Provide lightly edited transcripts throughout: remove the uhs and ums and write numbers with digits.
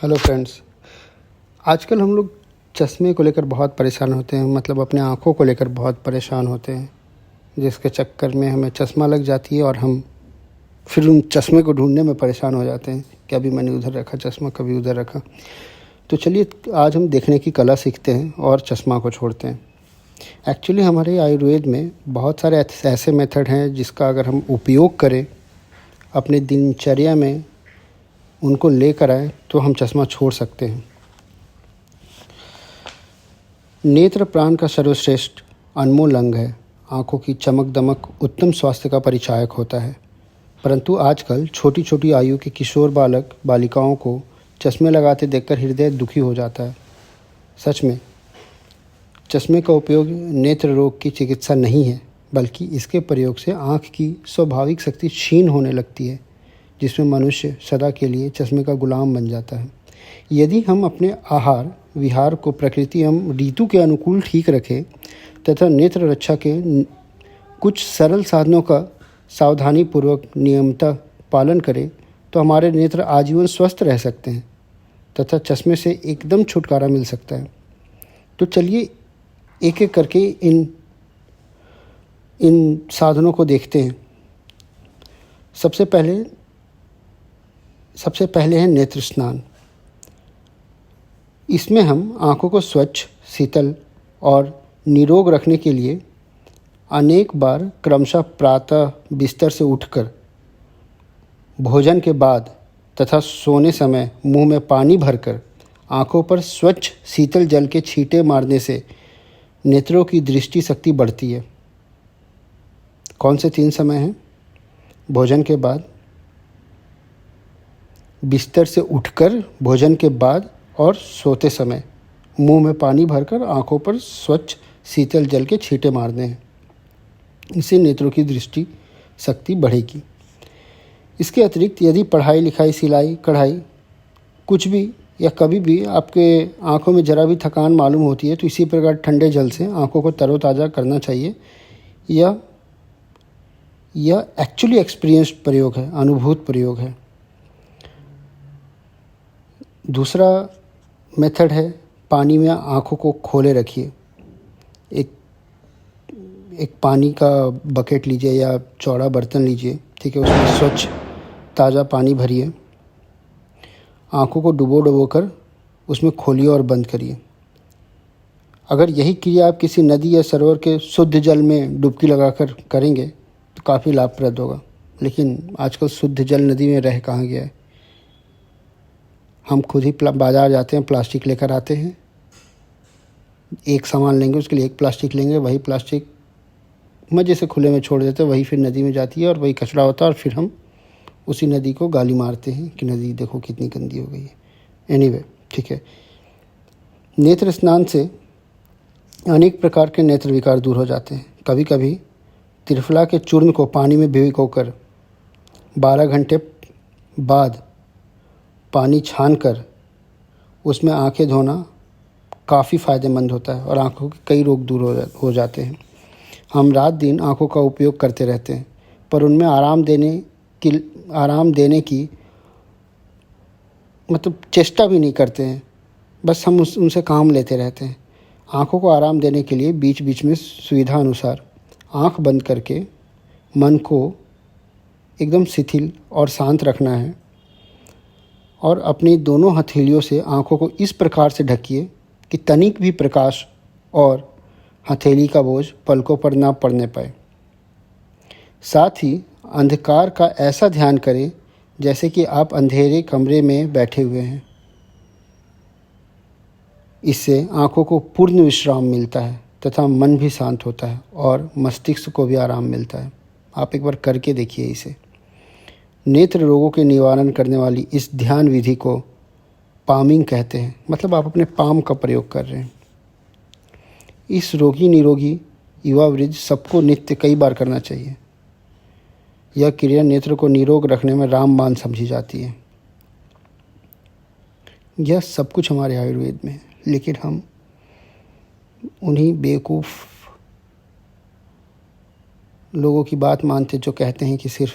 Hello friends. आजकल हम लोग चश्मे को लेकर बहुत परेशान होते हैं, मतलब अपने आँखों को लेकर बहुत परेशान होते हैं, जिसके चक्कर में हमें चश्मा लग जाती है और हम फिर उन चश्मे को ढूंढने में परेशान हो जाते हैं कि अभी मैंने उधर रखा चश्मा, कभी उधर रखा। तो चलिए आज हम देखने की कला सीखते हैं और चश्मा को छोड़ते हैं। एक्चुअली हमारे आयुर्वेद में बहुत सारे ऐसे मेथड हैं जिसका अगर हम उपयोग करें अपने दिनचर्या में, उनको लेकर आए तो हम चश्मा छोड़ सकते हैं। नेत्र प्राण का सर्वश्रेष्ठ अनमोल अंग है। आँखों की चमक दमक उत्तम स्वास्थ्य का परिचायक होता है, परंतु आजकल छोटी छोटी आयु के किशोर बालक बालिकाओं को चश्मे लगाते देखकर हृदय दुखी हो जाता है। सच में चश्मे का उपयोग नेत्र रोग की चिकित्सा नहीं है, बल्कि इसके प्रयोग से आँख की स्वाभाविक शक्ति क्षीण होने लगती है, जिसमें मनुष्य सदा के लिए चश्मे का गुलाम बन जाता है। यदि हम अपने आहार विहार को प्रकृति एवं ऋतु के अनुकूल ठीक रखें तथा नेत्र रक्षा के कुछ सरल साधनों का सावधानीपूर्वक नियमतः पालन करें तो हमारे नेत्र आजीवन स्वस्थ रह सकते हैं तथा चश्मे से एकदम छुटकारा मिल सकता है। तो चलिए एक एक करके इन साधनों को देखते हैं। सबसे पहले है नेत्र स्नान। इसमें हम आँखों को स्वच्छ, शीतल और निरोग रखने के लिए अनेक बार क्रमशः प्रातः बिस्तर से उठकर, भोजन के बाद तथा सोने समय मुंह में पानी भरकर आँखों पर स्वच्छ शीतल जल के छींटे मारने से नेत्रों की दृष्टि शक्ति बढ़ती है। कौन से 3 समय हैं? भोजन के बाद, बिस्तर से उठकर, भोजन के बाद और सोते समय मुंह में पानी भरकर आँखों पर स्वच्छ शीतल जल के छींटे मारने हैं। इससे नेत्रों की दृष्टि शक्ति बढ़ेगी। इसके अतिरिक्त यदि पढ़ाई लिखाई, सिलाई कढ़ाई कुछ भी या कभी भी आपके आँखों में ज़रा भी थकान मालूम होती है तो इसी प्रकार ठंडे जल से आँखों को तरोताज़ा करना चाहिए। यह एक्चुअली एक्सपीरियंस्ड प्रयोग है, अनुभूत प्रयोग है। दूसरा मेथड है, पानी में आँखों को खोले रखिए। एक पानी का बकेट लीजिए या चौड़ा बर्तन लीजिए, ठीक है, उसमें स्वच्छ ताज़ा पानी भरिए, आँखों को डुबो कर उसमें खोलिए और बंद करिए। अगर यही क्रिया आप किसी नदी या सरोवर के शुद्ध जल में डुबकी लगाकर करेंगे तो काफ़ी लाभप्रद होगा, लेकिन आजकल शुद्ध जल नदी में रह कहाँ गया है। हम खुद ही बाज़ार जाते हैं, प्लास्टिक लेकर आते हैं, एक सामान लेंगे उसके लिए एक प्लास्टिक लेंगे, वही प्लास्टिक मज़े से खुले में छोड़ देते हैं, वही फिर नदी में जाती है और वही कचरा होता है और फिर हम उसी नदी को गाली मारते हैं कि नदी देखो कितनी गंदी हो गई है। एनीवे, ठीक है। नेत्र स्नान से अनेक प्रकार के नेत्र विकार दूर हो जाते हैं। कभी कभी त्रिफला के चूर्ण को पानी में भिगोकर 12 घंटे बाद पानी छानकर उसमें आंखें धोना काफ़ी फ़ायदेमंद होता है और आंखों के कई रोग दूर हो जाते हैं। हम रात दिन आंखों का उपयोग करते रहते हैं, पर उनमें आराम देने की मतलब चेष्टा भी नहीं करते हैं, बस हम उनसे काम लेते रहते हैं। आंखों को आराम देने के लिए बीच बीच में सुविधा अनुसार आंख बंद करके मन को एकदम शिथिल और शांत रखना है और अपनी दोनों हथेलियों से आंखों को इस प्रकार से ढकिए कि तनिक भी प्रकाश और हथेली का बोझ पलकों पर ना पड़ने पाए। साथ ही अंधकार का ऐसा ध्यान करें जैसे कि आप अंधेरे कमरे में बैठे हुए हैं। इससे आंखों को पूर्ण विश्राम मिलता है तथा मन भी शांत होता है और मस्तिष्क को भी आराम मिलता है। आप एक बार करके देखिए इसे। नेत्र रोगों के निवारण करने वाली इस ध्यान विधि को पामिंग कहते हैं, मतलब आप अपने पाम का प्रयोग कर रहे हैं। इस रोगी निरोगी युवा वृद्ध सबको नित्य कई बार करना चाहिए। यह क्रिया नेत्र को निरोग रखने में रामबाण समझी जाती है। यह सब कुछ हमारे आयुर्वेद में है, लेकिन हम उन्हीं बेवकूफ़ लोगों की बात मानते जो कहते हैं कि सिर्फ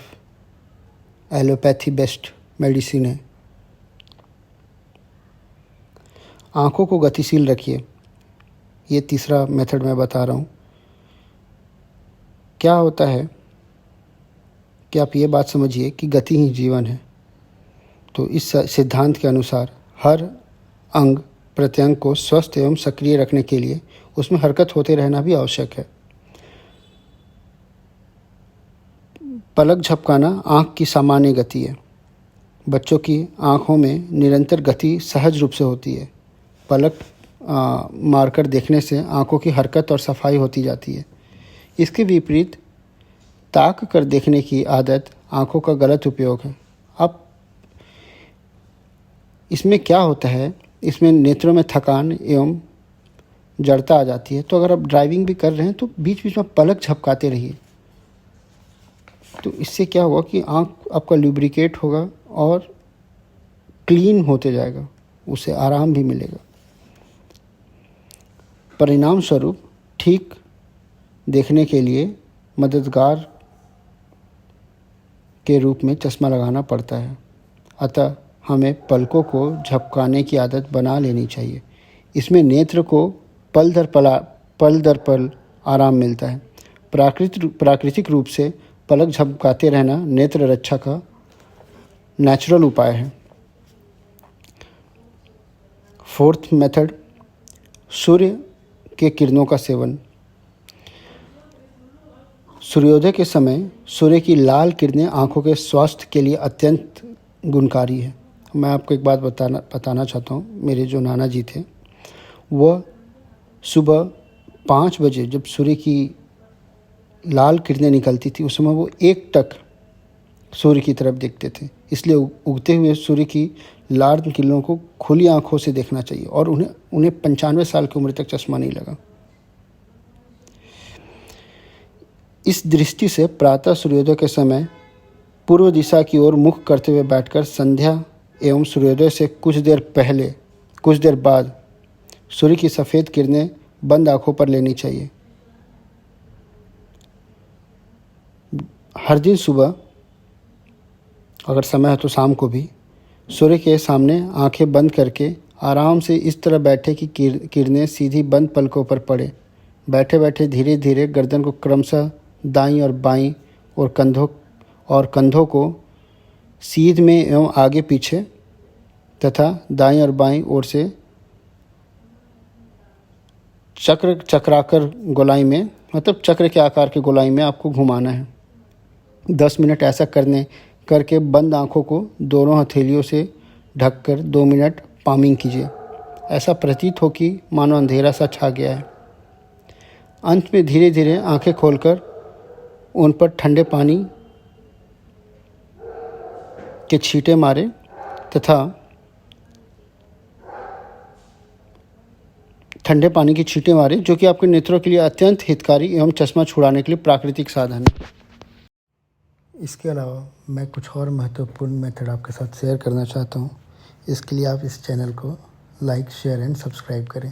एलोपैथी बेस्ट मेडिसिन है। आँखों को गतिशील रखिए। ये तीसरा मेथड मैं बता रहा हूँ। क्या होता है कि आप ये बात समझिए कि गति ही जीवन है। तो इस सिद्धांत के अनुसार हर अंग प्रत्यंग को स्वस्थ एवं सक्रिय रखने के लिए उसमें हरकत होते रहना भी आवश्यक है। पलक झपकाना आँख की सामान्य गति है। बच्चों की आँखों में निरंतर गति सहज रूप से होती है। पलक मारकर देखने से आँखों की हरकत और सफाई होती जाती है। इसके विपरीत ताक कर देखने की आदत आँखों का गलत उपयोग है। अब इसमें क्या होता है, इसमें नेत्रों में थकान एवं जड़ता आ जाती है। तो अगर आप ड्राइविंग भी कर रहे हैं तो बीच बीच में पलक झपकाते रहिए। तो इससे क्या होगा कि आँख आपका लुब्रिकेट होगा और क्लीन होते जाएगा, उसे आराम भी मिलेगा। परिणाम स्वरूप ठीक देखने के लिए मददगार के रूप में चश्मा लगाना पड़ता है। अतः हमें पलकों को झपकाने की आदत बना लेनी चाहिए। इसमें नेत्र को पल दर पल आराम मिलता है। प्राकृतिक रूप से पलक झपकाते रहना नेत्र रक्षा का नेचुरल उपाय है। फोर्थ मेथड, सूर्य के किरणों का सेवन। सूर्योदय के समय सूर्य की लाल किरणें आँखों के स्वास्थ्य के लिए अत्यंत गुणकारी है। मैं आपको एक बात बताना चाहता हूँ। मेरे जो नाना जी थे, वह सुबह 5 बजे जब सूर्य की लाल किरणें निकलती थी, उस समय वो एकटक सूर्य की तरफ देखते थे। इसलिए उगते हुए सूर्य की लाल किरणों को खुली आँखों से देखना चाहिए और उन्हें 95 साल की उम्र तक चश्मा नहीं लगा। इस दृष्टि से प्रातः सूर्योदय के समय पूर्व दिशा की ओर मुख करते हुए बैठकर संध्या एवं सूर्योदय से कुछ देर बाद सूर्य की सफ़ेद किरणें बंद आँखों पर लेनी चाहिए। हर दिन सुबह, अगर समय है तो शाम को भी, सूर्य के सामने आंखें बंद करके आराम से इस तरह बैठे कि किरणें सीधी बंद पलकों पर पड़े। बैठे बैठे धीरे धीरे गर्दन को क्रमशः दाईं और बाईं और कंधों को सीध में एवं आगे पीछे तथा दाईं और बाईं ओर से चक्राकर गोलाई में, मतलब चक्र के आकार के गोलाई में आपको घुमाना है। 10 मिनट ऐसा करके बंद आँखों को दोनों हथेलियों से ढककर 2 मिनट पामिंग कीजिए। ऐसा प्रतीत हो कि मानो अंधेरा सा छा गया है। अंत में धीरे धीरे आंखें खोलकर उन पर ठंडे पानी के छींटे मारे तथा जो कि आपके नेत्रों के लिए अत्यंत हितकारी एवं चश्मा छुड़ाने के लिए प्राकृतिक साधन है। इसके अलावा मैं कुछ और महत्वपूर्ण मेथड आपके साथ शेयर करना चाहता हूँ। इसके लिए आप इस चैनल को लाइक, शेयर एंड सब्सक्राइब करें।